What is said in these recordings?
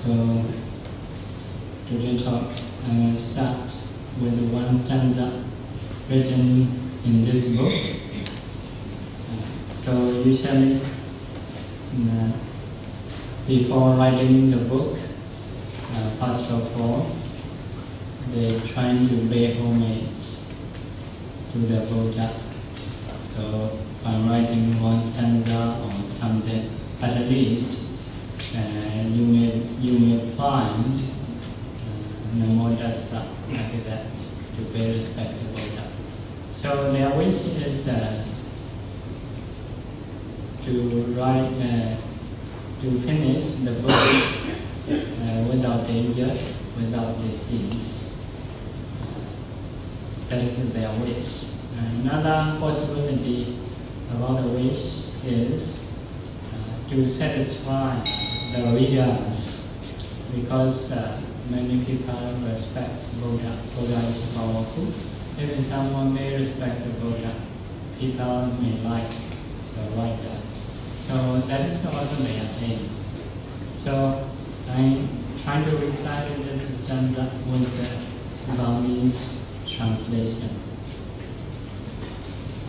So today talk, I will start with one stanza written in this book. So usually, before writing the book, first of all, they trying to pay homage to the Buddha. So by writing one stanza or something, at least you may find Namo Tassa like that to pay respect to Buddha. So their wish is to finish the book without danger, without disease. That is their wish. Another possibility about the wish is to satisfy the readers, because many people respect Buddha. Buddha is powerful. Even someone may respect the Buddha, people may like the writer. So that is also their aim. So I'm trying to recite this stanza with the Burmese translation.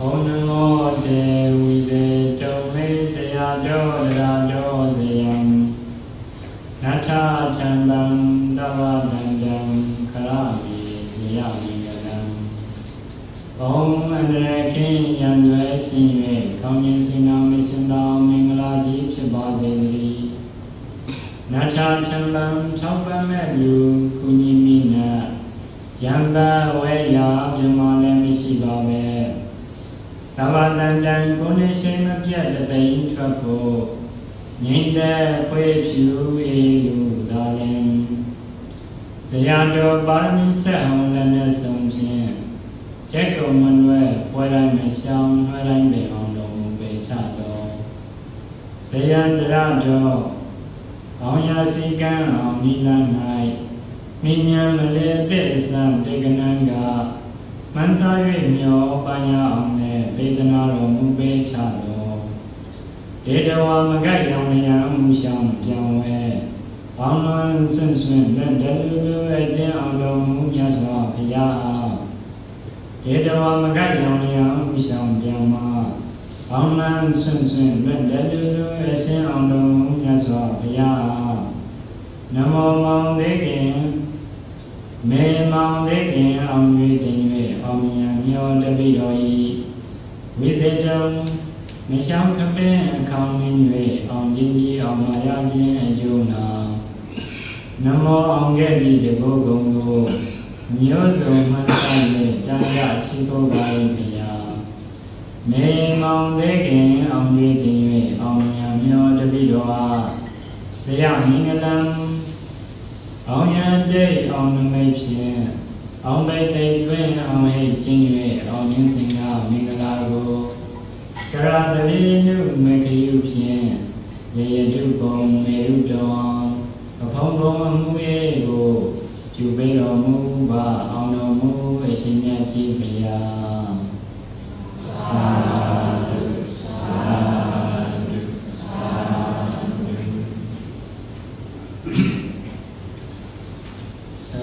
Om Namo Devi Dome Zayado Rado Zayam Nata Chambam Dava Dandam Karami Zayami Gadam Om Andreki Yandwe Sime Kamyin Sinam Visundam Mingala Jeep Sabazeli Nata Chambam Chambam Ebu Kunimina Yamba Weya Abjamale Mishibabe Tavadandan Kunishin Abjad the Intrapo Ninda Puepu Elu Zalim Zayado Barmi Sound and Assumption Jeko Manwe, where I may sound, where I may on the Betado Zayandrado Onya Sikan on Nilanai Minyam Male Pesam Degananga Mansayu Myo Paya on the Vedanaro Mube Chado Dedawa Magayam Sham Piawe Aman Sunsun Delu Ejan on Yaswa Paya Dedawa Magayam Sham Piama Aman Sunsun Delu Ejan on Yaswa Paya Namo Mandegin Me Mandegin Amridin Amyan Davidoi Wizardom Misham Kape Kamin Om Jinji Om Mayajin Juna Namo Ongebi de Bogongo Nyozo Mansai Jaya Shiko Barimia Me Mandegin Amridin Amyan Davidoa Sayang Ningalam Om Yan Day Om Mapsin Om Day 3 Om Hey Jinue Om Yinsinga Mingalago Karadali Nu Mekayu Pien Zayadu Bom Meru Dom Upon Bom Muego Jubedo Muba Om No Mu Esinya Jibia Sadhu Sadhu So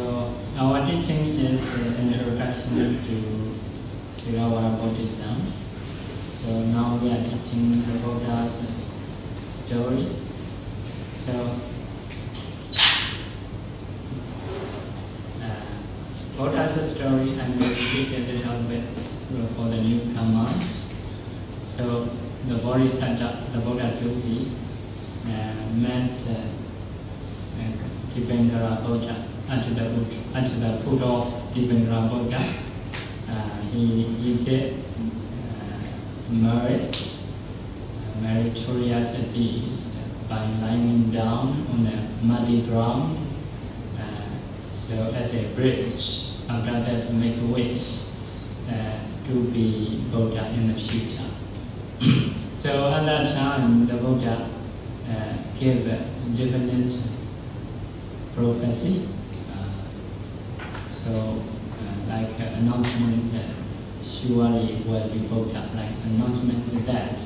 our teaching is an introduction to Theravāda Buddhism. So now we are teaching the Buddha's story. So Buddha's story, I will repeat a little bit for the newcomers. So the Bodhisattva, the Buddha Dupi, met Dipendra Buddha at the foot of Dipendra Buddha. He did meritorious deeds by lying down on the muddy ground. So as a bridge, after that to make a wish to be Buddha in the future. So at that time, the Buddha gave a definite prophecy. Like announcement, surely will be Buddha, like announcement that,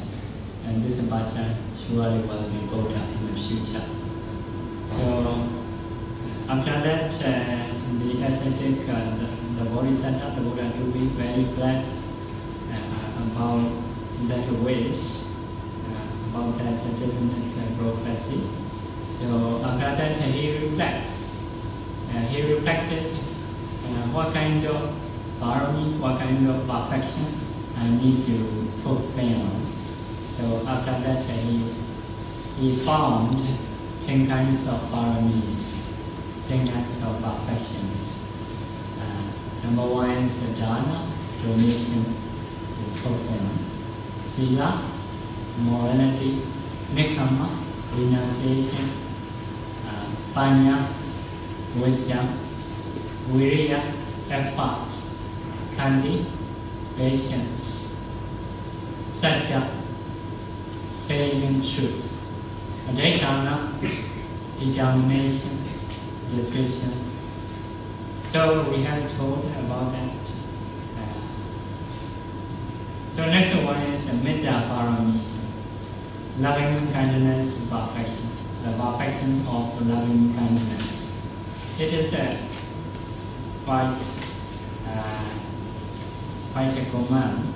and this person surely will be Buddha in the future. So after that, the ascetic, the bodhisattva, the Buddha will be very glad about that wish, about that definite prophecy. So after that, he reflects. He reflected what kind of parami, what kind of perfection I need to fulfill. So after that, he found 10 kinds of paramis, 10 kinds of perfections. Number 1 is the dana, donation to fulfill. Sila, morality. Nikama, renunciation. Paya, wisdom. Viriya, effort. Kandi, patience. Satya, saying truth. Day3, determination, decision. So we have told about that. So next one is the Metta Parami, loving kindness perfection, the perfection of loving kindness. It is quite a command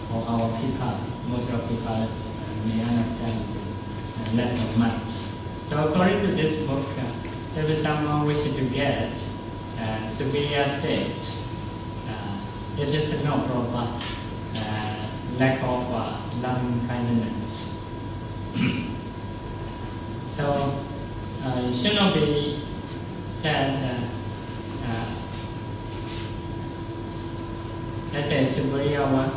for our people. Most of people may understand less or much. So according to this book, if someone wishes to get superior stage, it is no problem. Lack of loving kindness. So it should not be said as a superior one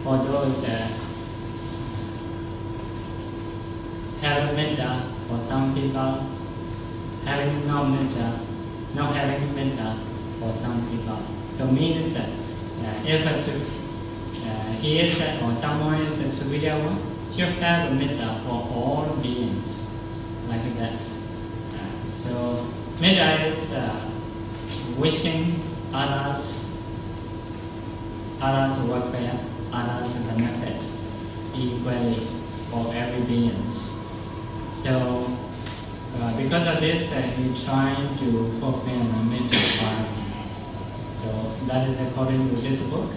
for those having metta for some people, having no metta, not having metta for some people. So means if he is or someone is a superior one, should have a metta for all beings, like that. So metta is wishing others welfare, others benefits equally for every beings. So because of this, he trying to fulfill the metta parami. So that is according to this book.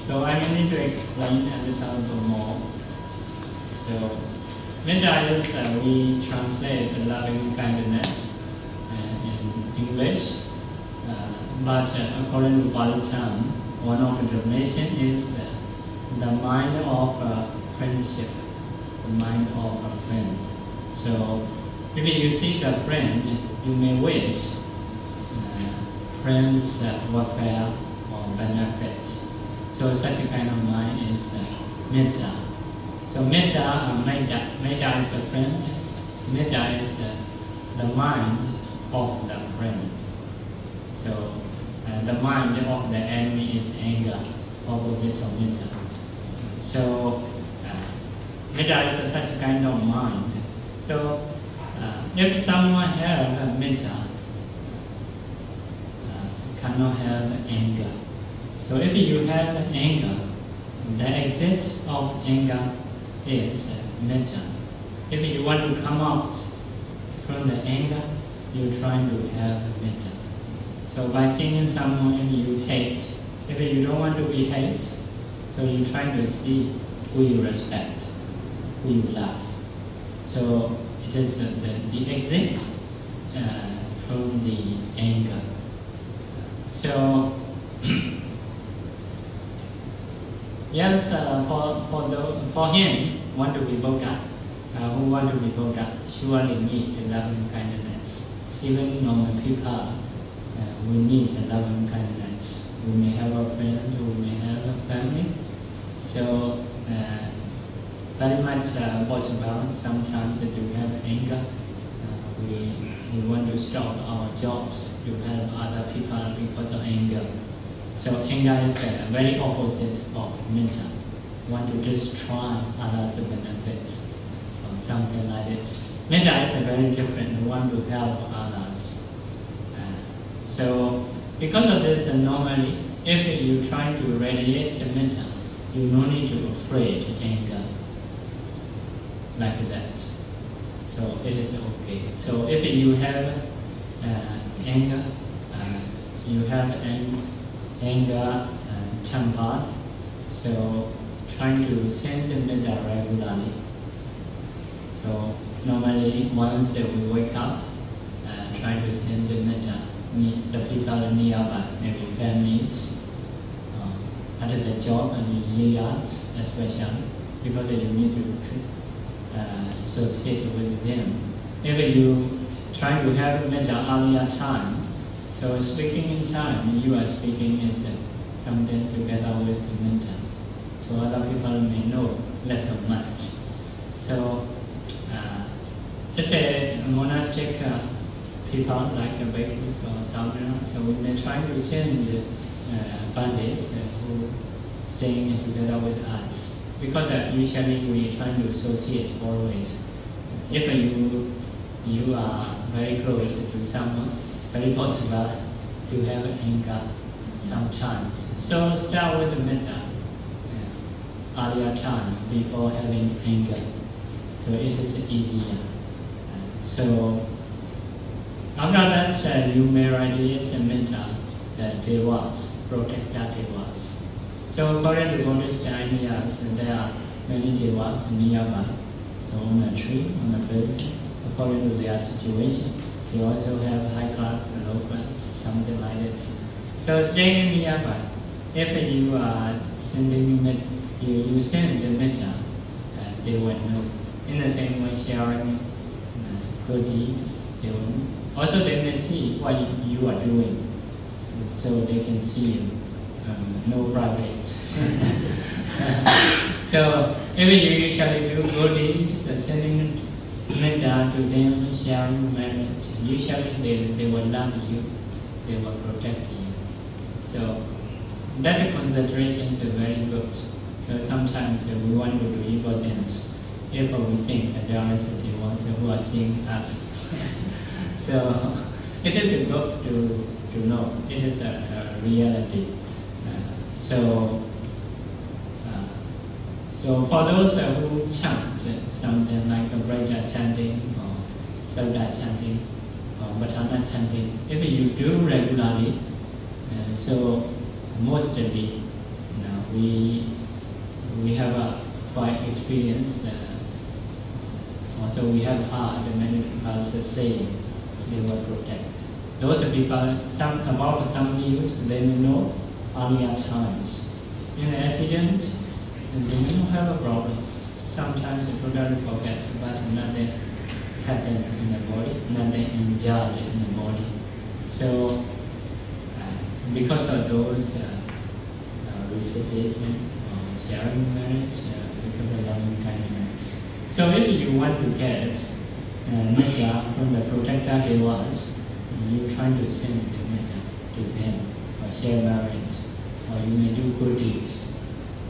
So I need to explain a little bit more. So metta is we translate loving kindness in English, but according to Pali term, one of the definition is the mind of friendship, the mind of a friend. So if you see the friend, you may wish friends welfare or benefit. So such a kind of mind is metta. So metta is a friend. Metta is the mind of the friend. So the mind of the enemy is anger, opposite of metta. So metta is such a kind of mind. So if someone has metta, cannot have anger. So if you have anger, the exit of anger is metta. If you want to come out from the anger, you're trying to have metta. So by seeing someone you hate, if you don't want to be hate, so you're trying to see who you respect, who you love. So it is the exit from the anger. So yes, for him, want to be Buddha, who want to be Buddha, surely need loving kindness. Even normal people, we need loving kindness. We may have a friend, we may have a family. So very much possible sometimes if you have anger, we want to stop our jobs to help other people because of anger. So anger is very opposite of metta. Want to destroy others' benefit or something like this. Metta is very different. We want to help others. So because of this, normally if you try to radiate metta, you no need to afraid anger like that. So it is okay. So if you have anger, anger temper, so trying to send the metta regularly. So normally once we wake up, try to send the metta, meet the people nearby, maybe families, at the job and leaders especially, because you need to associate with them. If you try to have metta earlier time, so speaking in time, you are speaking is something together with the metta. So other people may know less or much. So let's say monastic people like the bhikkhus or sadhanas, so we may try to send bandits who staying together with us. Because usually we try to associate always. If you are very close to someone, very possible to have anger sometimes. So start with the metta earlier time before having anger. So it is easier. So after that, you may radiate the metta, the devas, protector devas. So according to Buddhist ideas, there are many devas nearby. So on a tree, on a building, according to their situation. They also have high class and low class, something like this. So staying nearby, if you are sending you send the metta, they will know. In the same way, sharing good deeds, they will know. Also, they may see what you are doing, so they can see you. No private. So if you usually do good deeds, sending metta to them, sharing merit, usually they will love you, they will protect you. So that concentration is very good. So sometimes we want to do evil things if we think that there are ones who are seeing us. So it is good to know. It is a reality. So for those who chant something like a Braja chanting or Sauda chanting or Bhatana chanting, if you do regularly, so mostly we have a quite experience. Also we have heard many people say they will protect. Those people, about some news, they may know earlier times. In an accident, they may not have a problem. Sometimes the totally forget, but nothing happened in the body, nothing injured in the body. So because of those recitation, sharing marriage, because of loving kindness. So if you want to get metta from the protector devas, you try to send the metta to them, or share marriage, or you may do good deeds,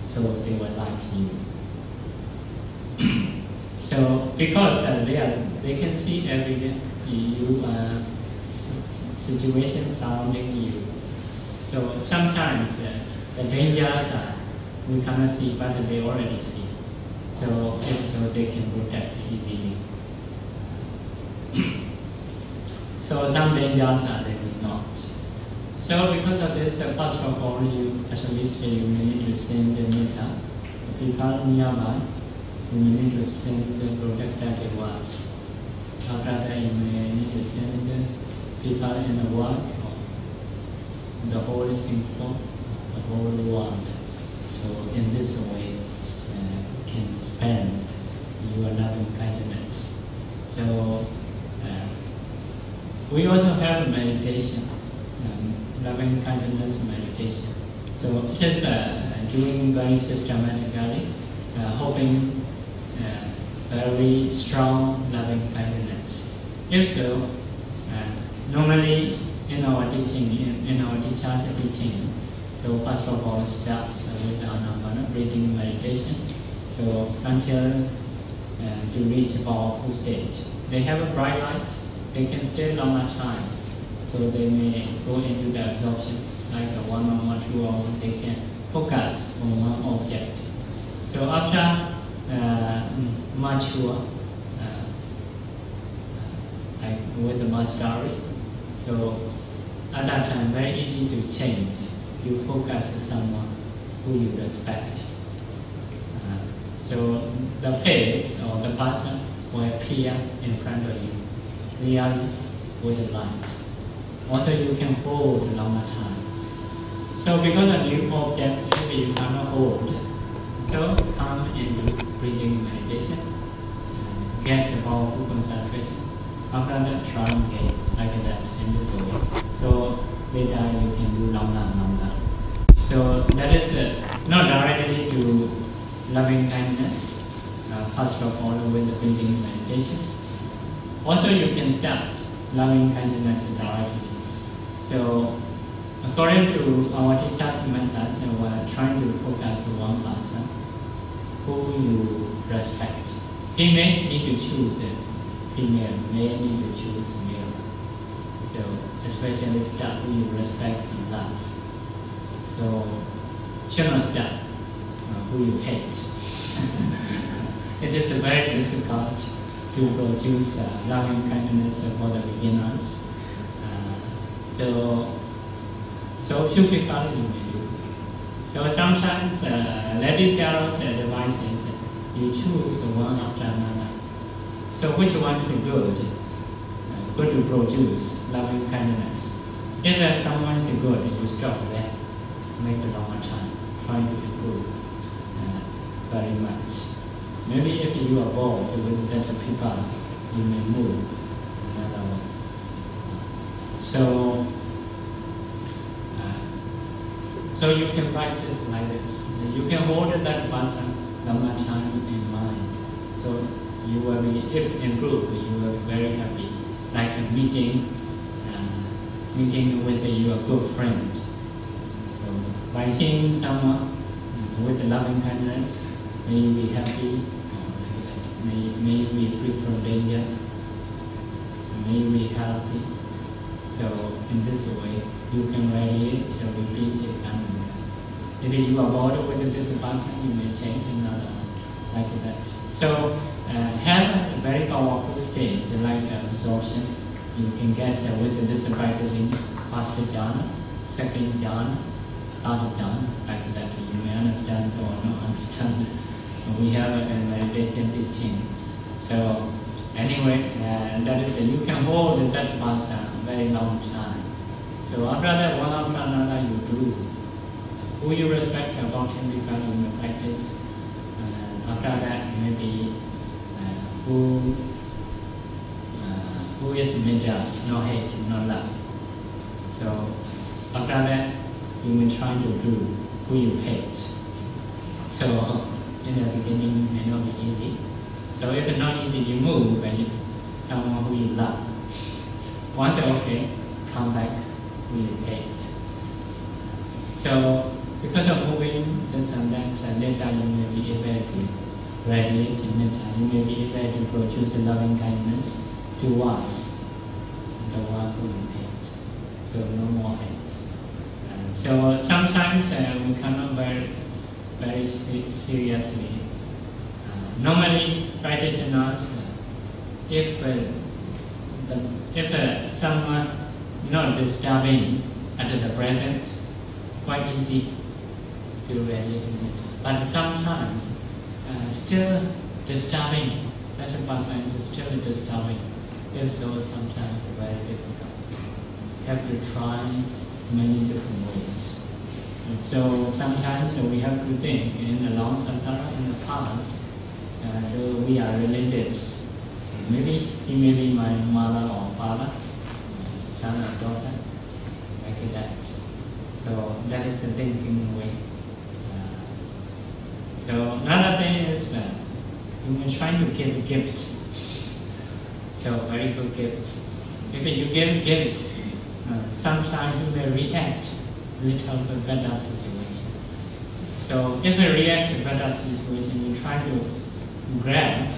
so they will like you. So because they can see every day situation surrounding you. So sometimes the dangers we cannot see, but they already see. So they can protect easily. So some dangers they do not. So because of this, first of all, at least you may need to send the metta. The people nearby, you may need to send the protector devas. After that, you may need to send the people in the world, or the whole Singapore, the whole world. So in this way, can spend your loving kindness. So we also have meditation, loving kindness meditation. So it is doing very systematically, hoping very strong loving kindness. If so, normally in our teaching, in our teacher's teaching, so first of all starts with Anapana breathing meditation. So until to reach a powerful stage, they have a bright light. They can stay longer time. So they may go into the absorption, like a 1 hour, 2 hours. They can focus on one object. So after mature, like with the mastery. So at that time, very easy to change. You focus on someone who you respect. So the face or the person will appear in front of you, clearly with the light. Also, you can hold a longer time. So because of new object, if you cannot hold, so come and do breathing meditation, get a powerful concentration. After that, try again, like that, in this way. So later you can do longer and longer. So that is not directly to loving kindness, first of all with the breathing meditation. Also you can start loving kindness directly. So according to our teacher's method, we are trying to focus on one person who you respect. He may need to choose a female, may need to choose a male. So especially start who you respect and love. So should not start who you hate. It is very difficult to produce loving kindness for the beginners. So few people you may do. So sometimes Lady Sarah's advice is you choose one after another. So which one is good to produce loving kindness? If someone is good, you stop there, make a longer time, trying to improve very much. Maybe if you are bored with better people, you may move another one. So you can practice like this. You can hold that person longer time in mind. So you will be, if improved, you will be very happy. Like a meeting with your good friend. So by seeing someone with loving kindness, may you be happy, may you be free from danger, may you be healthy. So in this way, you can radiate or repeat it. If you are bored with this person, you may change another one, like that. So have a very powerful state, like absorption. You can get with this practicing first jhana, second jhana, third jhana, like that. You may understand or not understand. We have a meditation teaching. So anyway, that is you can hold that person a very long time. So after that, one after another, you do. Who you respect about him because you may practice. After that, maybe who is middle, no hate, no love. So after that, you may try to do who you hate. So in the beginning, it may not be easy. So if it's not easy, you move and someone who you love. Once okay, come back who you hate. So because of moving this and that, later you may be able to radiate metta. You may be able to produce a loving kindness towards the one who you hate. So no more hate. So sometimes we cannot very seriously. Normally, practitioners, if someone not disturbing at the present, quite easy to radiate it. But sometimes still disturbing, that person is still disturbing. If so, sometimes very difficult. Have to try many different ways. And so sometimes we have to think in the long samsara in the past, we are relatives. Maybe he may be my mother or father, son or daughter, like that. So that is the thinking way. So another thing is you may try to give a gift. So very good gift. If you give a gift, sometimes you may react a little bit better situation. So if you react to better situation, you try to grab,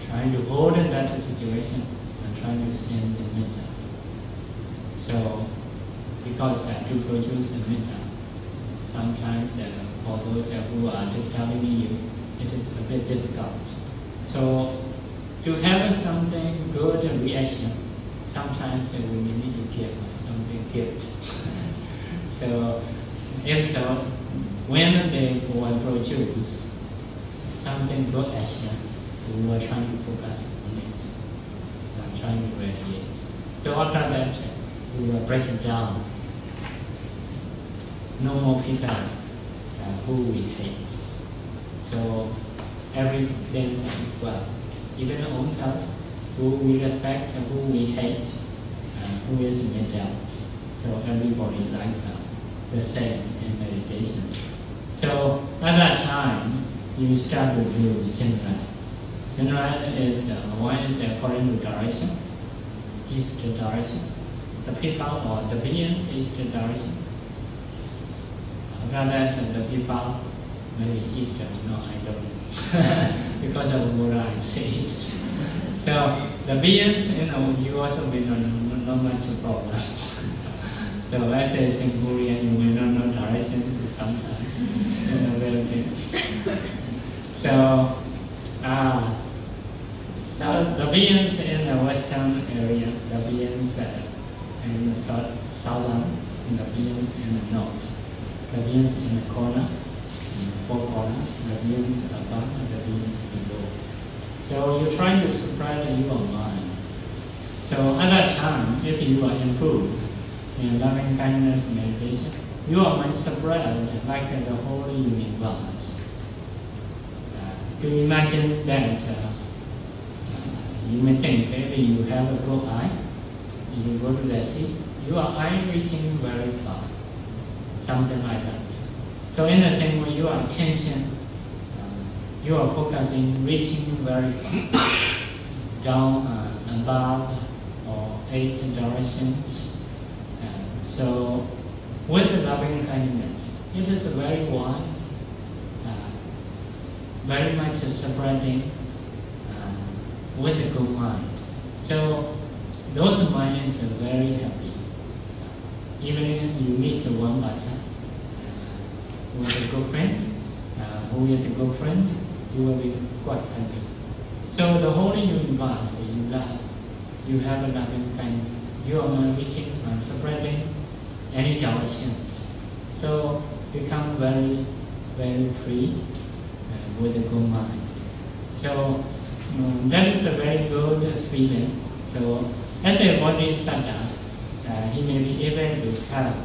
trying to hold in that situation and trying to send the metta. So because to produce a metta, sometimes for those who are disturbing you, it is a bit difficult. So to have something good reaction, sometimes we need to give something gift. So, if so, when they will produce something good action, we were trying to focus on it, trying to radiate. So after that, we will break it down. No more people who we hate. So everything is equal. Even our own self, who we respect, who we hate, who is middle. So everybody like the same in meditation. So at that time, you start to do general. General is one is according to direction, east direction. The people or the beings east direction. After that, the people maybe east. No, I don't know. Because of Buddha, I say east. So the beings, you also may not much problem. So let's say in Korean, you may not know directions sometimes. Very good. So the beings in the western area, the beings in the southern, and the beings in the north, the beings in the corner, four corners, the beings above, and the beings below. So you're trying to spread your mind. So at that time, if you are improved in loving kindness meditation, you are might spread like the whole universe. To imagine that you may think maybe you have a good eye, you go to the sea, your eye reaching very far, something like that. So in the same way, your attention, you are focusing, reaching very far, down, above, or 8 directions. So with the loving kindness, it is very wide, very much spreading with a good mind. So those minds are very happy. Even if you meet one person with a good friend, who is a good friend, you will be quite happy. So the whole universe you love, you have a loving kindness. You are not reaching and spreading any directions. So become very, very free with a good mind. So that is a very good feeling. So as a bodhisattva, he may be able to help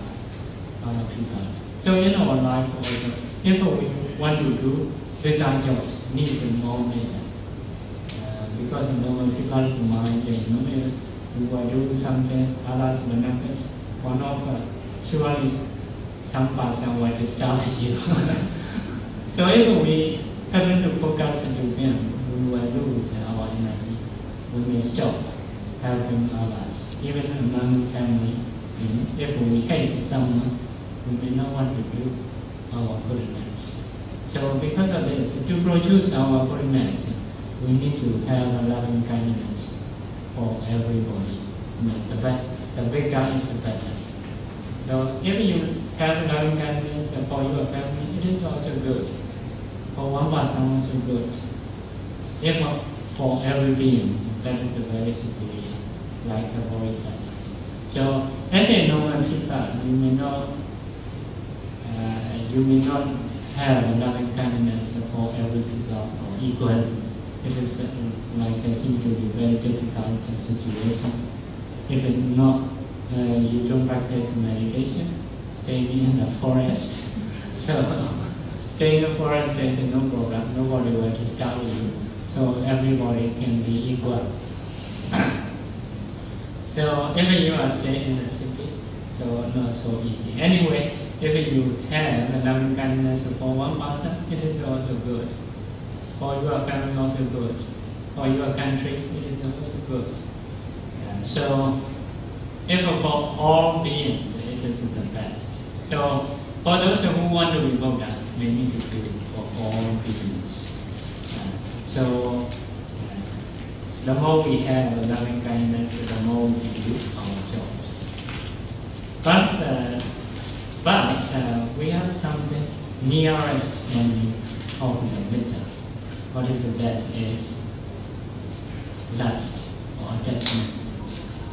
other people. So in our life also, if we want to do bigger jobs, need more measure. Because normal people's mind, we will do something, others will not. One of surely some person will disturb you. So if we happen to focus on them, we will lose our energy. We may stop helping others. Even among family, if we hate someone, we may not want to do our goodness. So because of this, to produce our goodness, we need to have a loving kindness for everybody. The bigger is the better. So if you have loving kindness for your family, it is also good. For one person, also good. If for every being, that is very superior, like a bodhisattva. So as a normal people, you may not have loving kindness for every people or equal. It is seem to be very difficult situation. If it's not, you don't practice meditation, staying in the forest. So staying in the forest, there is no problem. Nobody will disturb you. So everybody can be equal. So if you are staying in the city, so not so easy. Anyway, if you have a loving kindness for one person, it is also good. For your family, also good. For your country, it is also good. So, if for all beings, it is the best. So, for those who want to be Buddha, we need to do it for all beings. So, the more we have a loving kindness, the more we can do our jobs. But we have something nearest enemy of the middle. What is that? Is lust or attachment.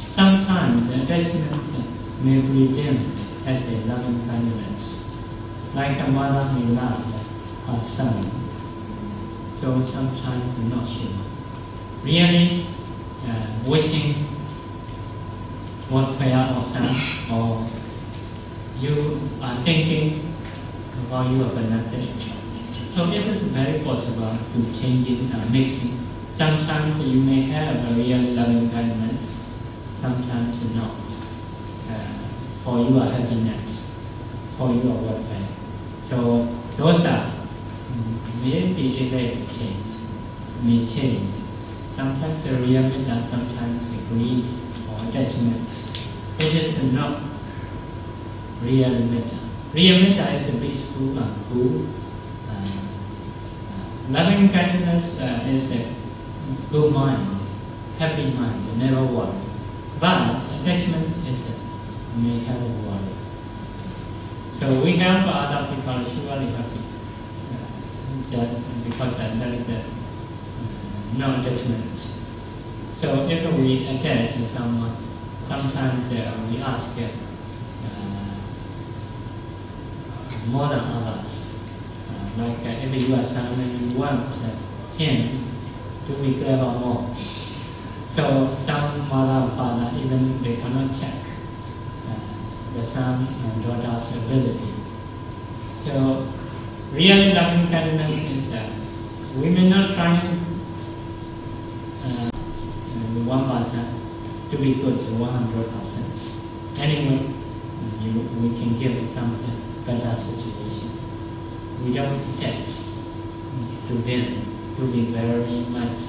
Sometimes attachment may be deemed as a loving kindness, like a mother may love her son. So sometimes not sure. Really wishing what Paya or son, or you are thinking about your benefit. So it is very possible to change it, mixing. Sometimes you may have a real loving kindness, sometimes not, for your happiness, for your welfare. So those are may be able to change, may change. Sometimes a real metta, sometimes a greed or attachment. It is not real metta. Real metta is a peaceful and cool. Loving kindness is a good mind, happy mind, never worry. But attachment is may have a worry. So we help other people surely happy, because there is no attachment. So if we attach to someone, sometimes we ask more than others. Like if you are someone you want him to be clever more. So some mother and father, even they cannot check the son and daughter's ability. So real loving kindness is we may not try one person to be good to 100%. Anyway, we can give something better situation. We don't attach to them to be very much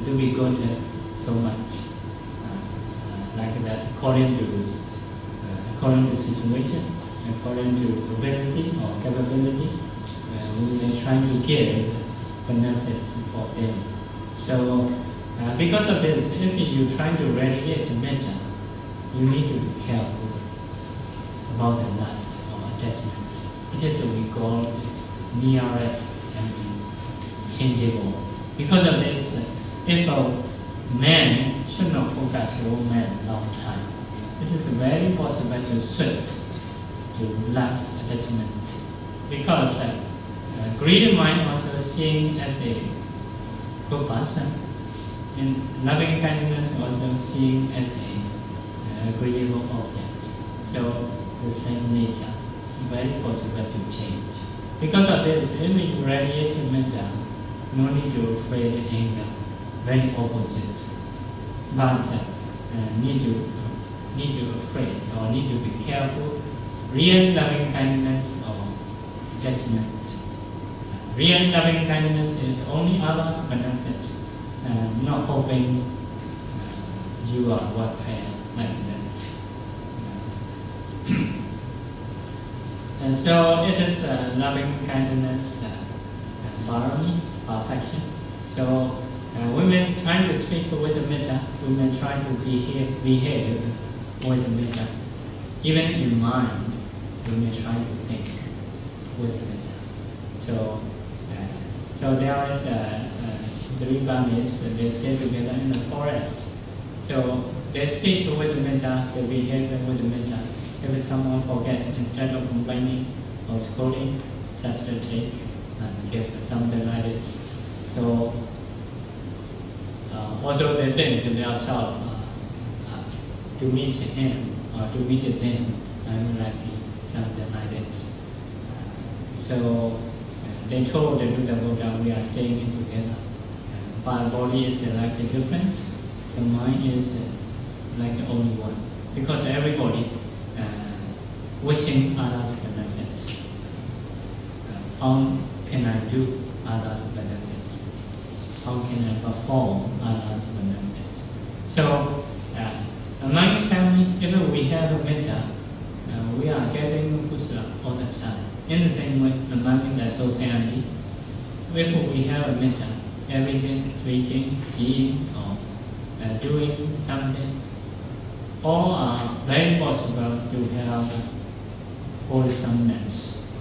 to be good so much like that according to situation, according to ability or capability. We may try to give benefits for them. So because of this, if you try to radiate metta, you need to be careful about the lust or attachment. It is what we call nearest and changeable. Because of this, if a man should not focus on woman a long time, it is very possible to switch to lust attachment. Because greedy mind also seen as a good person, and loving kindness also seen as a agreeable object. So the same nature, very possible to change. Because of this, if we radiate metta, no need to afraid anger, very opposite. But need to afraid or need to be careful. Real loving kindness or judgment. Real loving kindness is only others' benefits, not hoping you are welfare like that. And so it is loving kindness, barami, perfection. So we may try to speak with the metta, we may try to behave with the metta. Even in mind, we may try to think with the metta. So there is three Burmese, they stay together in the forest. So they speak with the metta, they behave with the metta. If someone forgets, instead of complaining or scolding, just take and give something like this. So also they think themselves to meet him or to meet them, I'm lucky, something like this. So they told the Buddha, we are staying together. But body is like different, the mind is like the only one. Because everybody wishing others benefits. How can I do others benefits? How can I perform others benefits? So among family, if we have a metta, we are getting kusala all the time. In the same way, among the society, if we have a metta, everything, speaking, seeing, or doing something, all are very possible to have wholesomeness.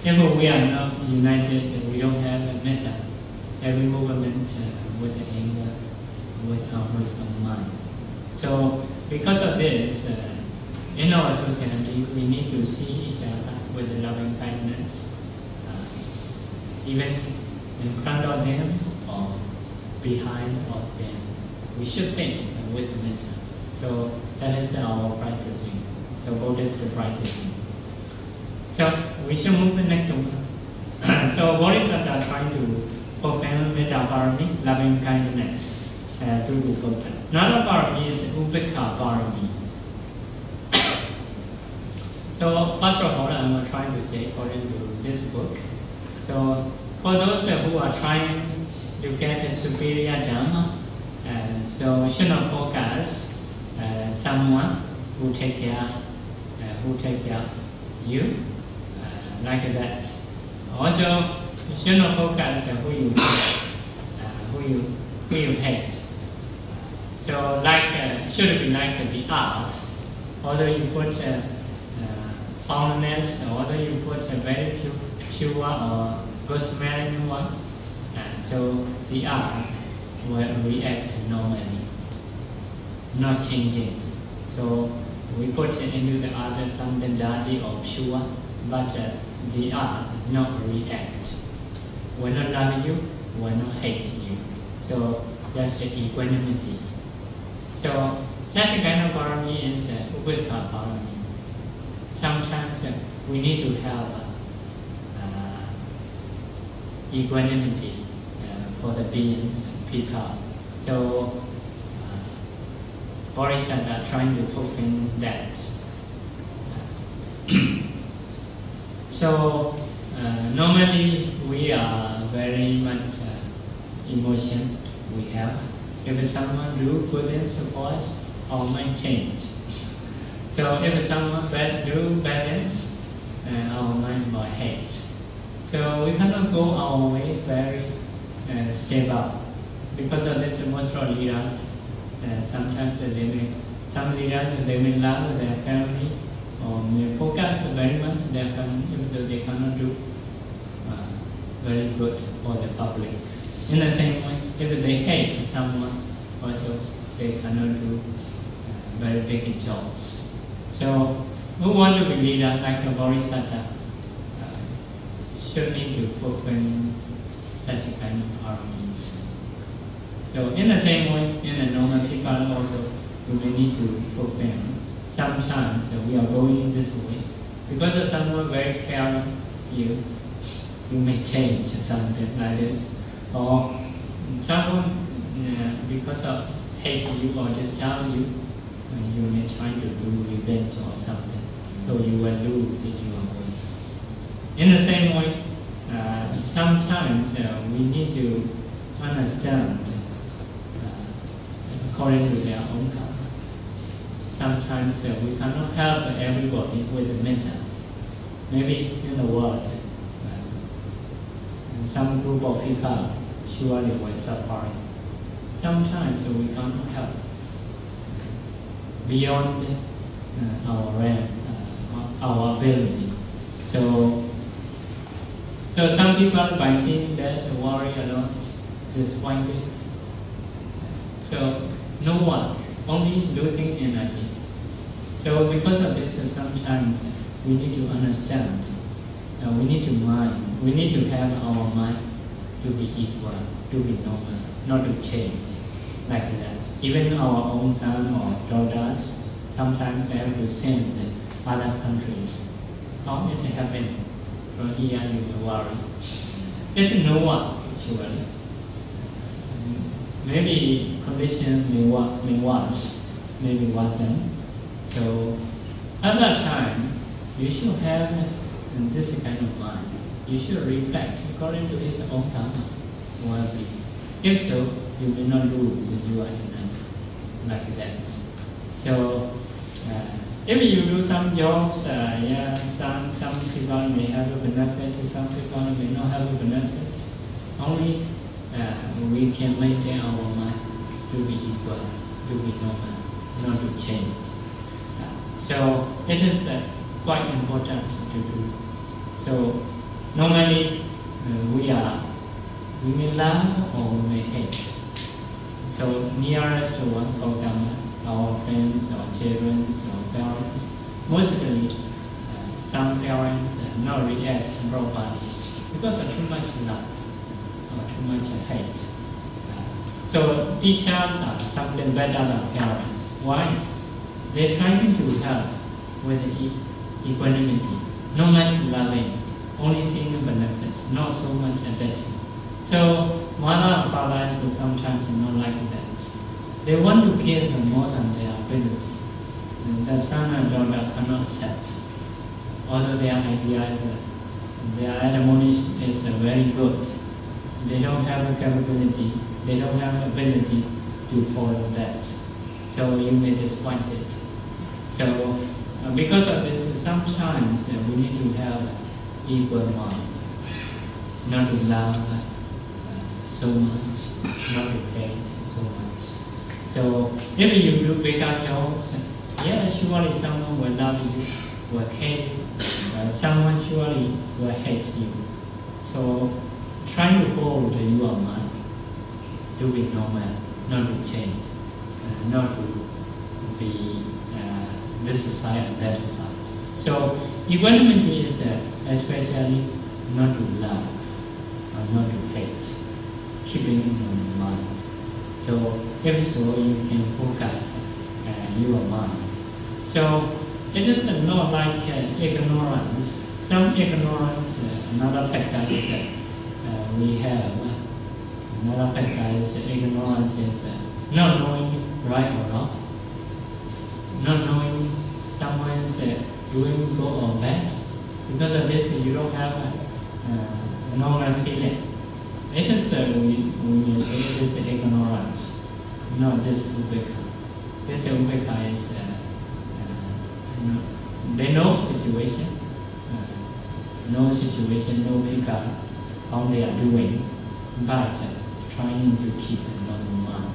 If we are not united, we don't have a metta, every movement with the anger, with our wisdom mind. So because of this, in our society, we need to see each other with loving kindness, even in front of them or behind of them. We should think with metta. So that is our practicing. So Buddhist practicing. So we should move to the next one. So Bodhisattva trying to fulfill metta parami, loving kindness, to do fulfill. Another parami is upekha parami. So first of all, I'm trying to say according to this book. So for those who are trying to get a superior dharma, so we should not focus someone who take care of you, like that. Also, you should not focus who you hate, who you hate. So like should be like the art. Although you put foundness, although you put a very pure or good smelling one, so the art will react normally, not changing. So we put into the other something dirty or pure, but the art not react. Will not love you, will not hate you. So just equanimity. So such a kind of parami is upekha parami. Sometimes we need to have equanimity for the beings, people. So Bodhisattva are trying to fulfill that. So normally we are very much emotion we have. If someone do good things for us, our mind change. So if someone do bad things, our mind will hate. So we cannot go our way very stable. Because of this, most of leaders, sometimes some leaders they may love their family or may focus very much on their family, so they cannot do very good for the public. In the same way, if they hate someone, also they cannot do very big jobs. So who want to be leader like a Bodhisattva should need to fulfill such a kind of paramis. So in the same way, in the normal people also, we may need to fulfill. Sometimes we are going this way. Because of someone very care you may change something like this. Or someone, because of hate you or disturb you, you may try to do revenge or something. So you will lose in your way. In the same way, sometimes we need to understand according to their own karma. Sometimes we cannot help everybody with metta. Maybe in the world, some group of people surely will suffer. Sometimes we cannot help beyond our rank, our ability. So some people by seeing that worry a lot, disappointed. So no one, only losing energy. So because of this, sometimes we need to understand. We need to mind. We need to have our mind to be equal, to be normal, not to change like that. Even our own son or daughters, sometimes they have to send other countries. How it happen? From here you will worry. There's no one actually. Maybe condition may worse, maybe wasn't. So at that time, you should have this kind of mind. You should reflect according to his own karma. If so, you will not lose your energy like that. So if you do some jobs, some people may have a benefit, some people may not have a benefit. Only we can maintain our mind to be equal, to be normal, not to change. So it is quite important to do. So normally we are We may love or we may hate. So nearest one, for example, our friends, our children, our parents. Mostly, some parents not react properly because of too much love or too much hate. So teachers are something better than parents. Why? They're trying to help with equanimity, not much loving, only seeing the benefits, not so much attachment. So mother and father sometimes not like that. They want to give them more than their ability. And the son and daughter cannot accept. Although their idea is, their admonition is very good. They don't have the capability, they don't have the ability to follow that. So you may disappoint it. So because of this, sometimes we need to have equal mind, not to love so much, not to hate so much. So if you do bigger jobs, yeah, surely someone will love you, will hate you, someone surely will hate you. So try to hold your mind, to be normal, not to change, not to be this side and that side. So equanimity is especially not to love or not to hate, keeping in your mind. So if so, you can focus your mind. So it is not like ignorance. Some ignorance, another factor is we have. Another factor is ignorance is not knowing right or wrong, not knowing someone is doing good or bad. Because of this, you don't have a normal feeling. It is, we may say it is ignorance, not this ubeka. This ubeka is, they know situation, no people, how they are doing, but trying to keep a normal mind,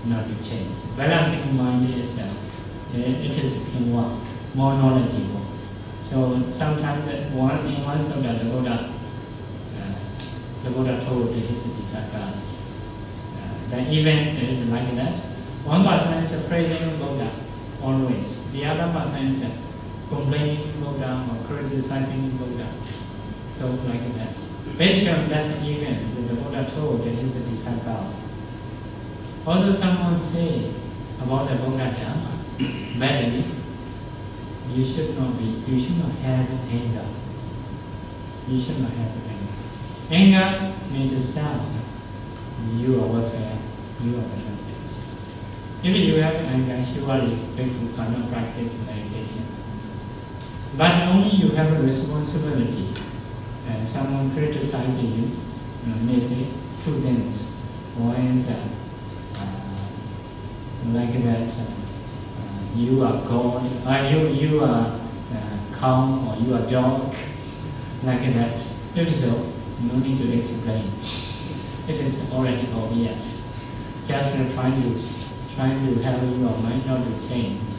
not to change. Balancing mind is, it is can work, more knowledgeable. So sometimes in one sutta, the Buddha told his disciples, the events is like that. One person is praising Buddha always. The other person is complaining Buddha or criticizing Buddha. So like that. Based on that event, the Buddha told his disciples, although someone say about the Buddha Dhamma badly, you should not have anger. You should not have anger. Anger means stop. You are welfare, you are benefits. If you have anger, surely people cannot practice meditation. But only you have a responsibility. Someone criticizing you, may say two things. One is like that, you are God, you are calm, or you are dog, like that. If so, no need to explain. It is already obvious. Just trying to have your mind not to change,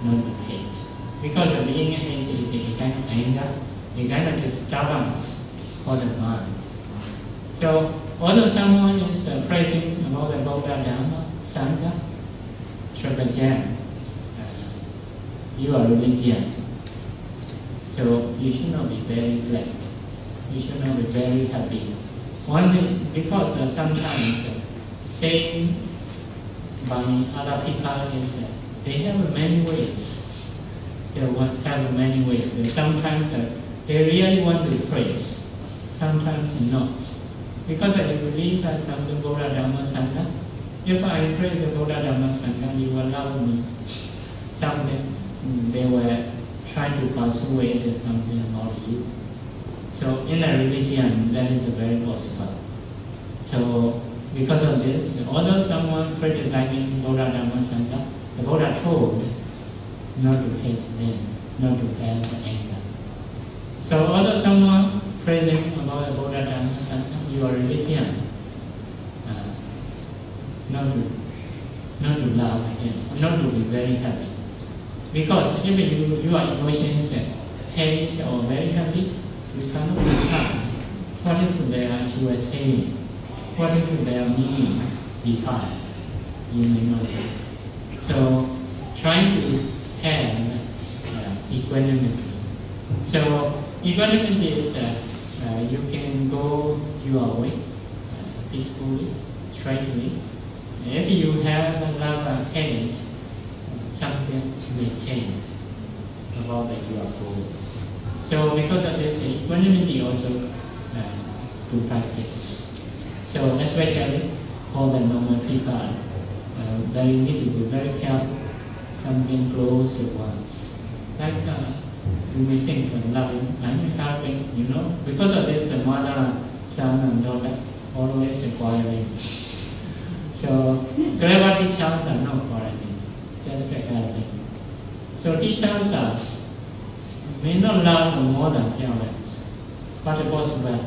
not to hate. Because of being hate is a kind of anger, a kind of disturbance for the mind. So, although someone is praising about the Buddha Dhamma, Sangha, Tripajam, you are religion. So you should not be very glad. You should not be very happy. One thing, because sometimes saying by other people is they have many ways. They have many ways. And sometimes they really want to praise, sometimes not. Because I believe that something Buddha Dhamma Sangha, if I praise the Buddha Dhamma Sangha, you will love me. Something they were trying to persuade something about you. So in a religion, that is very possible. So because of this, although someone criticizing Buddha Dhamma Sangha, the Buddha told not to hate them, not to have anger. So although someone praising about the Buddha Dhamma Sangha, your religion, not to love him, not to be very happy. Because if your emotions hate or very happy, you cannot decide what what is their actual saying, what is their meaning behind, you may not know. So trying to have equanimity. So equanimity is you can go your way peacefully, straightly. If you have a love and hate, something may change about your goal. So because of this, equanimity also to practice. So especially for the normal people, they need to be very careful. Something close to ones. Like you may think of loving and helping, you know. Because of this, the mother, son, and daughter always quarreling. So clever teachers are not quarreling, just helping. So teachers may not love more than parents, but possible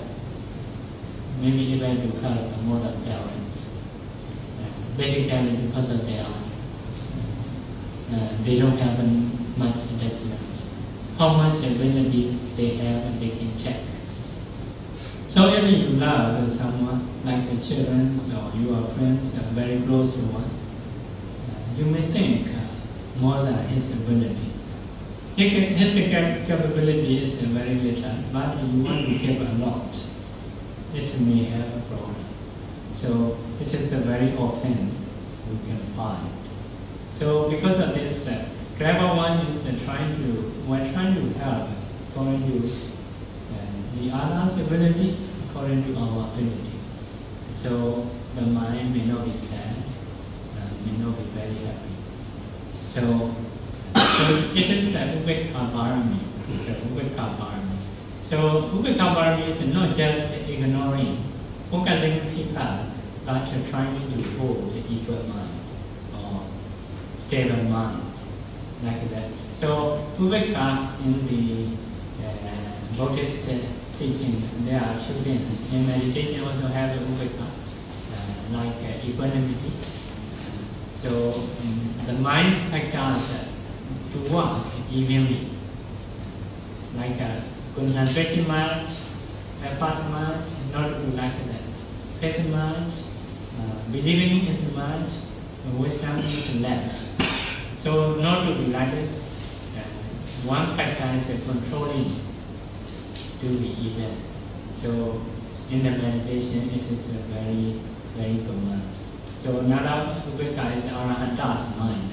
maybe even to help more than parents. Basically because of their they don't have much attachment. How much ability they have and they can check. So if you love someone, like the children or your friends are very close to one, you may think more than his ability. His capability is very little, but you want to give a lot. It may have a problem. So it is a very often we can find. So because of this, clever one is we're trying to help according to the other's ability, according to our ability. So the mind may not be sad, may not be very happy. So it is Upekkha-parami. It's a Upekkha-parami. So Upekkha-parami is not just ignoring, focusing people, but trying to hold the equal mind or stable mind, like that. So Upekkha in the Buddhist teaching, there are two things. In meditation also have the Upekkha, like equanimity. So the mind factors to work evenly, like concentration much, effort much, not to like that. Faith much, believing is much, wisdom is less. So not to be like this. One factor is controlling to the event. So in the meditation, it is a very, very command. So another Upekkha is Arahanta's mind.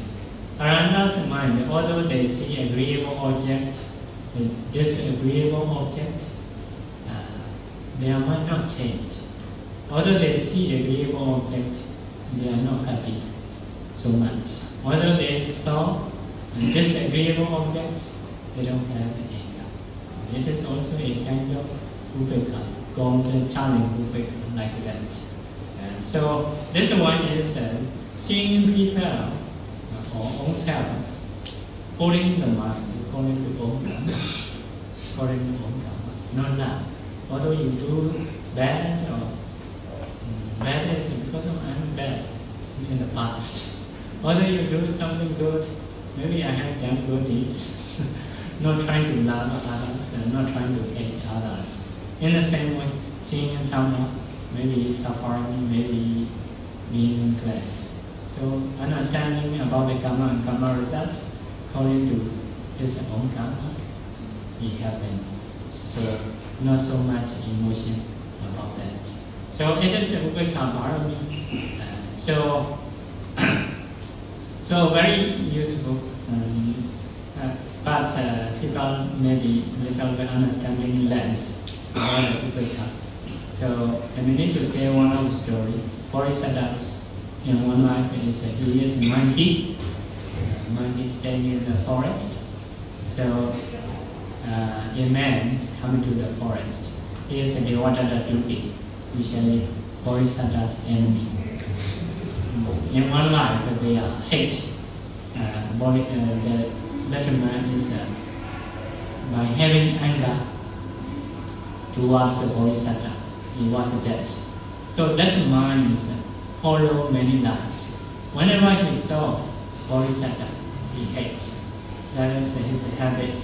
Arahanta's mind, although they see agreeable object, disagreeable object, their mind not change. Although they see agreeable object, they are not happy so much. Although they saw disagreeable objects, they don't have anger. It is also a kind of Upekkha, called challenge Upekkha, like that. So this one is seeing people or own self, holding the mind, according to own karma, not love. Although you do bad or bad is because of I'm bad in the past. Although you do something good, maybe I have done good deeds, not trying to love others and not trying to hate others. In the same way, seeing someone maybe suffering, maybe being glad. So understanding about the karma and karma results, according to his own karma, he happened. So not so much emotion about that. So it is a Upekkha-parami. So very useful, but people maybe little bit understanding less about Upekkha. So I need to say one of the story. Bodhisattvas in one life he is a monkey. Monkey staying in the forest. So a man coming to the forest. He is a Theravāda Buddhist, usually Bodhisattva's enemy. In one life they hate. The little man is by having anger towards the Bodhisattva. He was dead. So that mind is follow many lives. Whenever he saw Bodhisattva, he hates. That is his habit.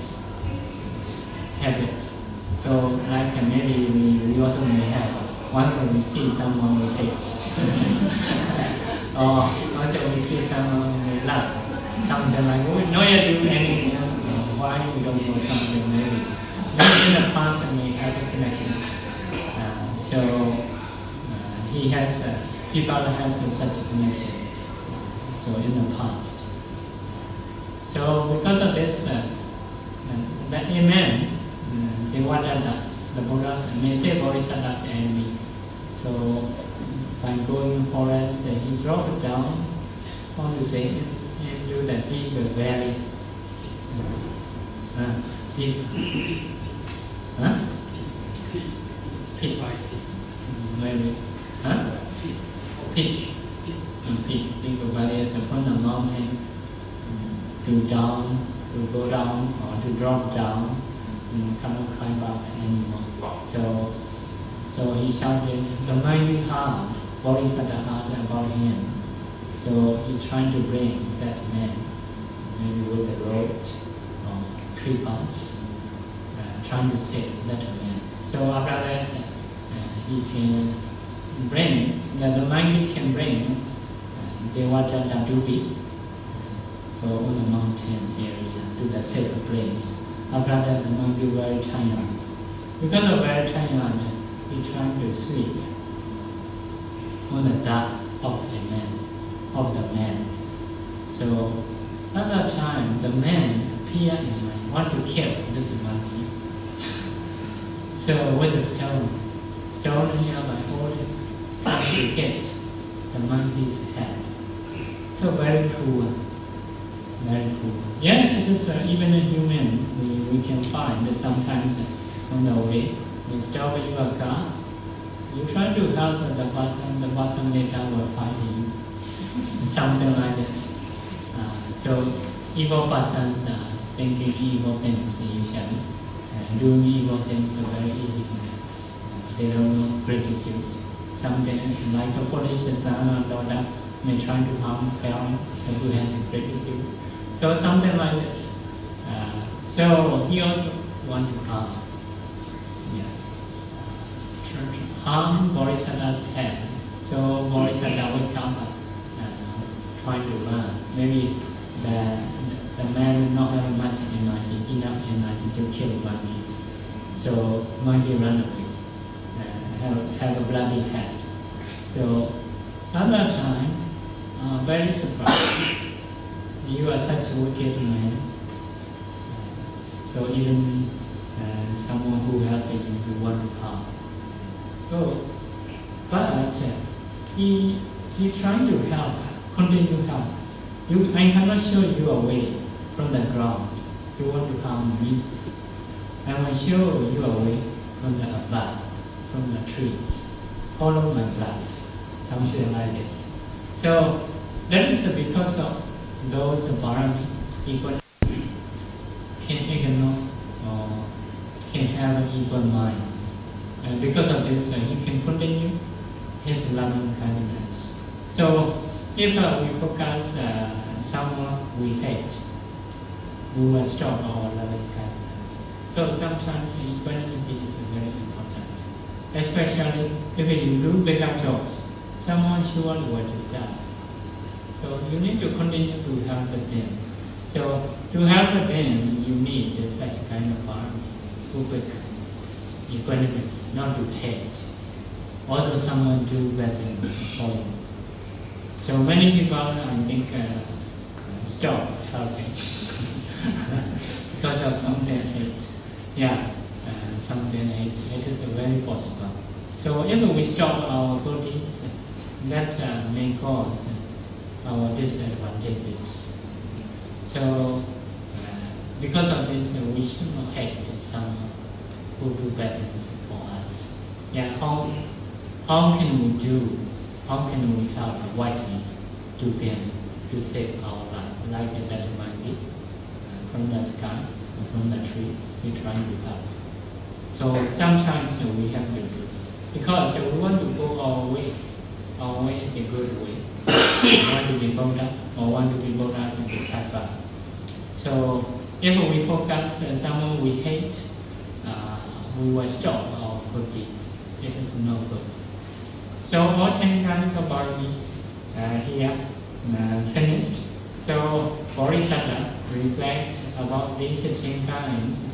So like maybe we also may have, once we see someone we hate, or once we see someone we love, something like, we know you do anything, why we don't know something maybe. Maybe in the past we have a connection. People has such a connection. So in the past. So because of this, the Amen, the Buddha's, may say Bodhisattva's enemy. So by going forest, he dropped down, how to say it, into the deep valley. Deep. Pit. Very. Pit. Deep valley is upon the mountain. To go down, or to drop down, and cannot climb up anymore. So he shouted, the mighty heart, Bodhisattva heart about him. So he tried to bring that man, maybe with a rope or creepers, trying to save that man. So after that, he can bring, that the mighty can bring Theravāda Buddhism. So on the mountain area, to the sacred place. After that, the monkey very tired. Because of very tired, he tried to sleep on the dark of the man. So at that time, the man appeared in mind, want to kill this monkey. So with a stone nearby, holding, trying to hit the monkey's head. So very cruel. Very cool. Yeah, it is even a human. We can find that sometimes on the way, you stop your car, you try to help the person later will fight you. Something like this. So evil persons are thinking evil things usually. Doing evil things are very easy. They don't know gratitude. Something like a foolish son or daughter may try to harm parents who has gratitude. So something like this. So he also want to harm. Harm Bodhisattva's head. So Bodhisattva will come up trying to run. Maybe the man will not have much energy, enough energy to kill monkey. So monkey run away, have a bloody head. So at that time, very surprised. You are such a wicked man. So even someone who helped you, you want to harm. So, but he trying to help, continue to help. I cannot show you a way from the ground. You want to harm me. I will show you a way from the above, from the trees. Follow my blood. Something like this. So that is because of those parami people can ignore or can have an equal mind. And because of this, he can continue his loving kindness. So if we focus someone we hate, we will stop our loving kindness. So sometimes equanimity is very important. Especially if you do bigger jobs, someone surely will disturb. So you need to continue to help them. So to help them, you need such kind of harmony, equanimity, not to hate. Also someone do bad things for you. So many people, I think, stop helping because of something hate. Yeah, something hate. It is very possible. So if we stop our good deeds, that may cause our disadvantages. So because of this, we should not hate someone who do bad things for us. Yeah, how can we help wisely to them to save our life, like that monkey from the sky or from the tree, we try to help. So sometimes we have to do, because we want to go our way is a good way. We want to be Buddha or want to be Buddha's disciple. So if we focus on someone we hate, we will stop our good deed. It is no good. So all 10 kinds of barami here finished. So Bodhisattva reflects about these 10 kinds.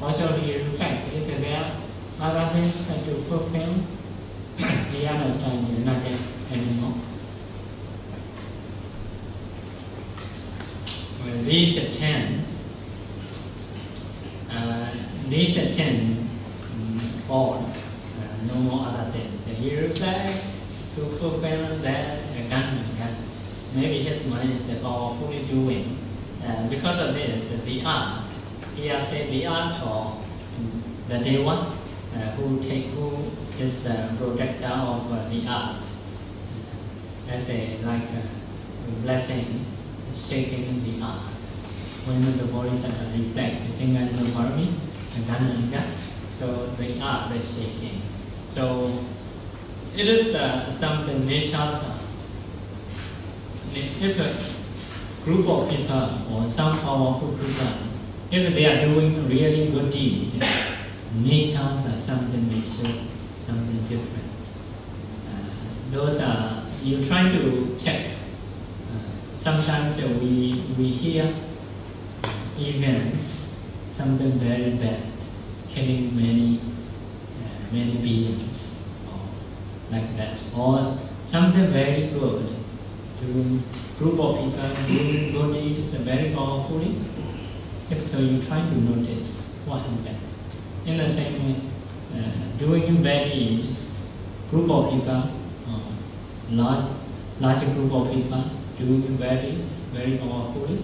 Also he reflects, is there other things to fulfill? He understands nothing anymore. Well, these 10 all, no more other things. He reflects to fulfill that again. Maybe his mind is powerfully doing. Because of this, the art, he has said the art of the Deva, who is the protector of the earth, as like a blessing, shaking the earth. When the Bodhisattva reflects, so the earth is shaking. So it is something nature's. If a group of people or some powerful people, if they are doing really good deed, nature's something may show something different. Those are, you try to check. Sometimes we hear events, something very bad, killing many beings, or like that, or something very good, to group of people doing good deeds very powerfully. If so, you try to notice what happened. In the same way, doing bad deeds, group of people, large group of people doing bad deeds very powerfully.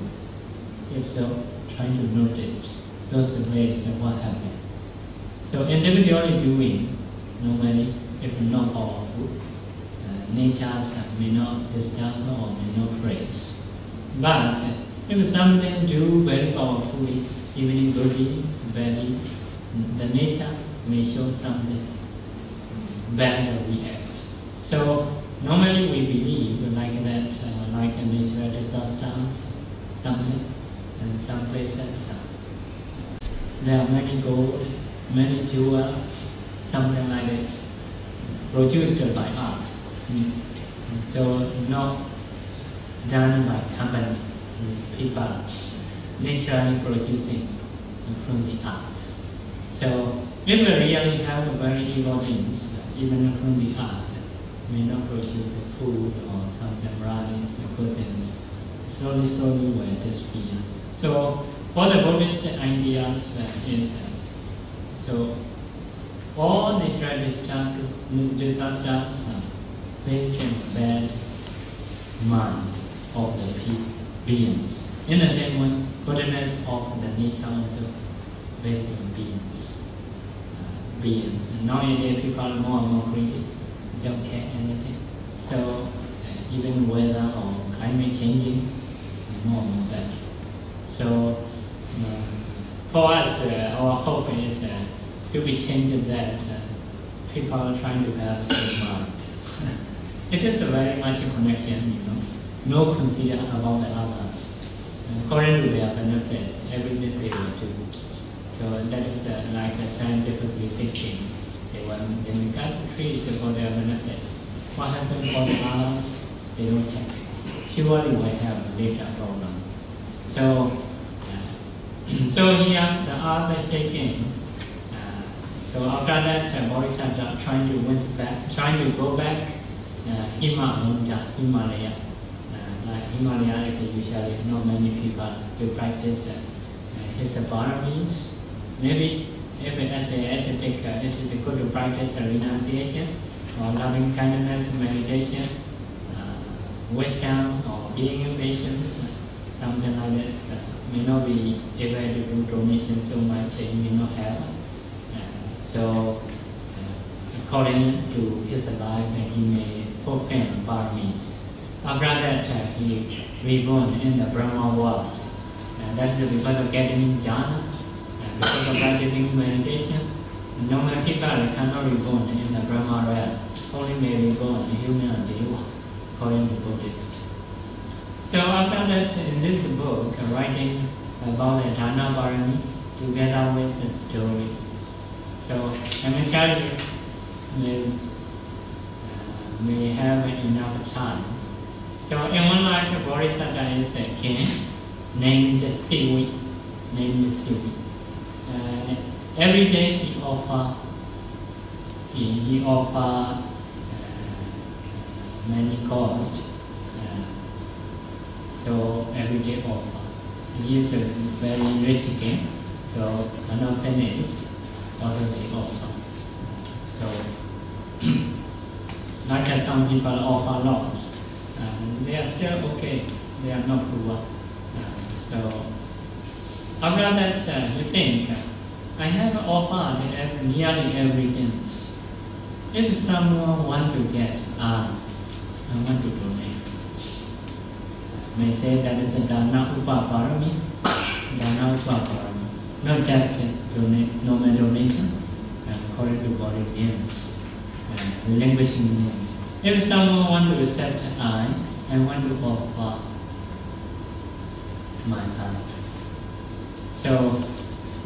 If so, try to notice those ways of what happened. So individually doing, normally, if not powerful, nature may not disturb or may not praise. But if something do very powerfully, even in good deeds, bad deeds, the nature may show something bad react. So normally we believe like that, like a natural disasters, something, and some places there are many gold, many jewels, something like this, produced by earth. So not done by company, people naturally producing from the earth. So if we really have very evil things, even from the earth, may not produce food or something rice or good things, slowly will disappear. So for the Buddhist ideas is, so all natural disasters based on bad mind of the beings. In the same way, goodness of the nature also based on beings. And nowadays people are more and more greedy, don't care anything. So even weather or climate changing, more and more bad. So for us, our hope is if we change that, people are trying to have a good mind. It is a very much a connection, no consider about the others. According to their benefits, everything they will do. So that is like a scientifically thinking. They cut trees for their benefits. What happens for the others, they don't check. Surely will have a later problem. So, so here the earth is shaking. So after that, Bodhisattva trying to go back. Himalaya. Like Himalaya is usually not many people to practice his paramis. Maybe if as a ascetic, it is good to practice renunciation or loving kindness, meditation, wisdom, or being impatient, something like this. May not be able to do donation so much, he may not have. So according to his life, he may fulfill paramis. After that, he reborn in the Brahma world. That is because of getting jhana, because of practicing meditation. Normal people cannot reborn in the Brahma realm. Only may reborn in human deva, according to Buddhist. So after that, in this book, writing about the Dharana Parami, together with the story, So let me tell you, we have enough time. So in one life, the Bodhisattva is a king named Sivi. Every day he offer many costs. So every day offer. He is a very rich king. So when I'm finished, already offer. So not that some people offer lots. They are still okay. They are not poor. So after that, you think, I have offered nearly everything. If someone wants to get I want to donate. May say that is a dana upaparami. Dana upaparami. Not just normal donation, according to body means, relinquishing means. If someone wants to accept I want to offer my life. So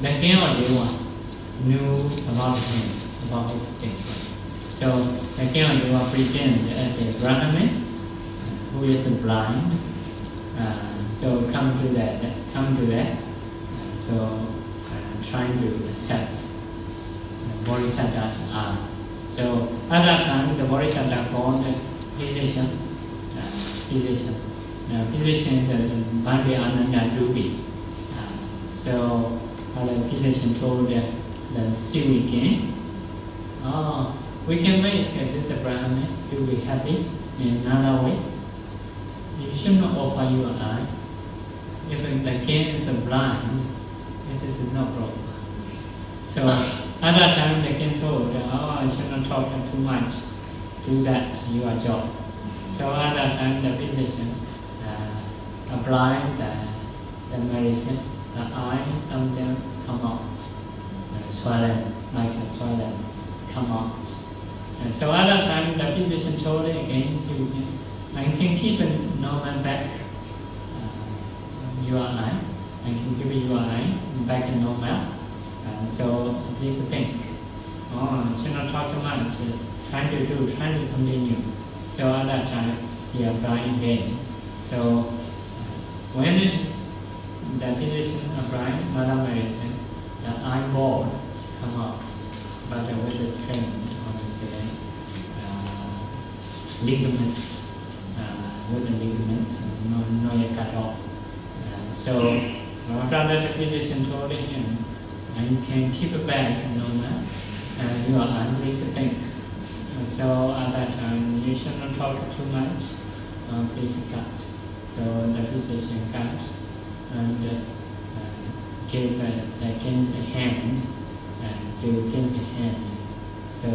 the king of Deva knew about him, about his thing. So the king of Deva pretended as a Brahmin who is blind. So come to that. So trying to accept the Bodhisattva's art. So at that time, the Bodhisattva called physician. Physician is Bhante Ananda Dubi. So the physician told the Sivi king, we can make this Brahmin to be happy in another way. You should not offer your eye. If the king is blind, it is no problem. So at that time the king told, I should not talk too much. Do that, your job. So at that time the physician applied the medicine. The eye sometimes come out, swollen, like a swollen, come out. And so at that time the physician told it again, I can keep a normal back your eye. I can give your eye back in normal. So please think, should not talk too much. Trying to continue. So at that time he applied again. So when the physician applied another medicine, the eyeball come out, but with the strength, how to say, ligament, with the ligament, no yet cut off. So after that, the physician told him, you can keep it back normal, you are unreasonable. So at that time, you should not talk too much, please cut. So the physician cut and gave the king's hand to king's hand. So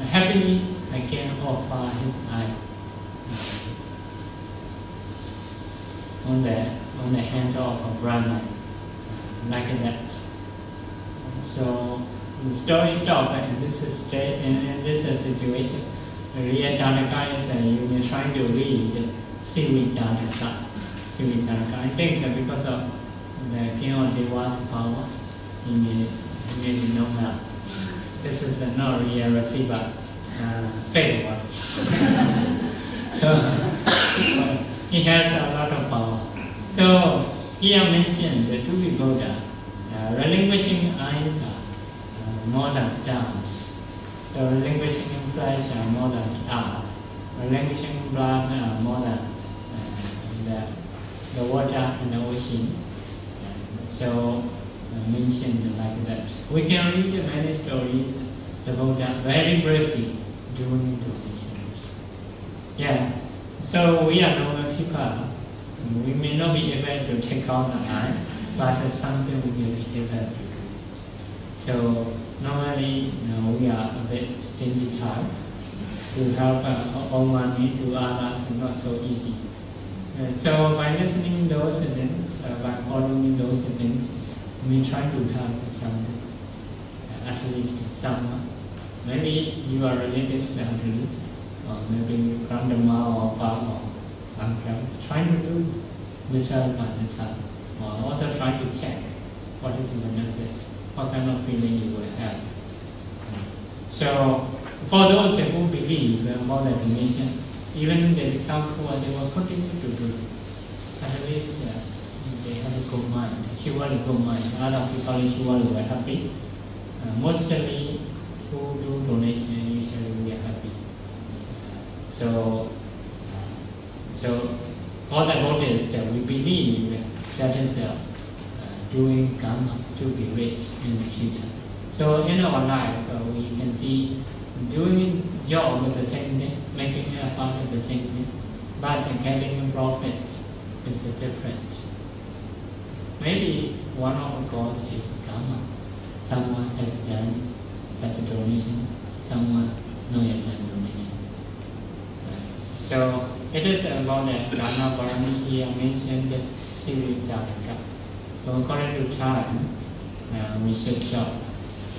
happily, the king offered his eye on the hand of a Brahman, like that. So the story stopped in this situation. Ven Janakabhivaṃsa is you are trying to read Sivi Janaka. I think that because of the king of Deva's power, he may be known now. This is not real recipe, but fake one. So he has a lot of power. So here mentioned the two Buddha, relinquishing eyes are more than stars. So relinquishing flesh are more than earth. Relinquishing blood are more than the water in the ocean. So mentioned like that. We can read many stories about that very briefly during donations. Yeah. So we are normal people. We may not be able to take out the eye, but something we will be able to do. So normally, we are a bit stingy type. To help all money to others is not so easy. So by listening those things, by following those things, we try to help someone, at least someone. Maybe your relatives at least, or maybe grandma or father or uncles. Trying to do little by little, or also trying to check what is the benefit, what kind of feeling you will have So for those who believe about the donation, even they become poor, they will continue to do. At least they have a good mind, surely good mind. Other people surely were happy. Mostly who do donation usually we are happy. So all the Buddhists that we believe that is doing karma to be rich in the future. So in our life we can see doing job with the same thing, making a part of the same thing, but getting profits is different. Maybe one of the causes is karma. Someone has done such a donation, someone not yet done donation. So it is about the Dana Parami. Here mentioned Siri Jalaka. So according to time, we should stop.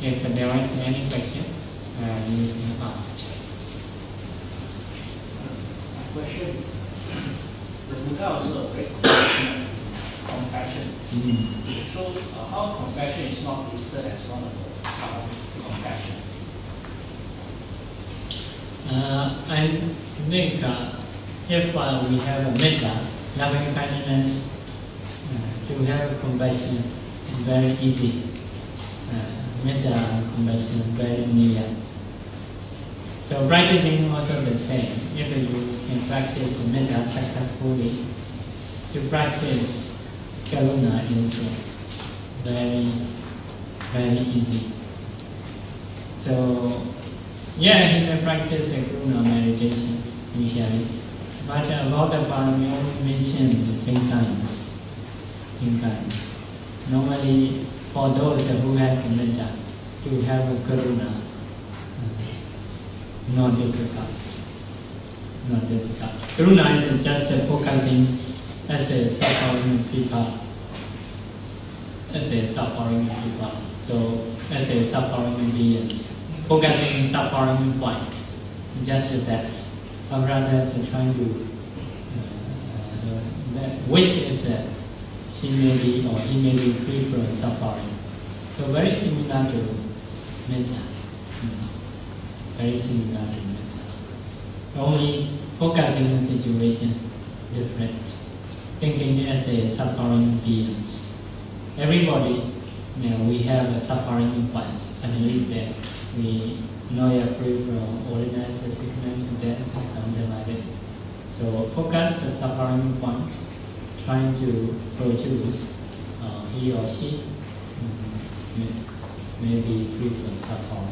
If there is any question, you can ask. My question is, the Buddha also very compassion. So how compassion is not listed as one of the compassion? I think if we have a metta, loving kindness, to have compassion, very easy. Metta and compassion very near. So practicing also the same. If you can practice metta successfully, to practice karuna is very, very easy. So yeah, you may practice a karuna meditation usually, but about the parami only mentioned 10 kinds. 10 kinds. Normally, for those who have metta, to have a karuna, not difficult. Not difficult. Karuna is just focusing as a suffering people. As a suffering people. So, as a suffering beings. Focusing suffering point. Just that. But rather to try to wish is she may be or he may be free from suffering. So very similar to metta. Very similar to metta. Only focusing on situation different. Thinking as a suffering beings. Everybody, we have a suffering point. At least we know you are free from illness, sickness, death, something like that. So focus the suffering point, trying to produce he or she may be free from suffering.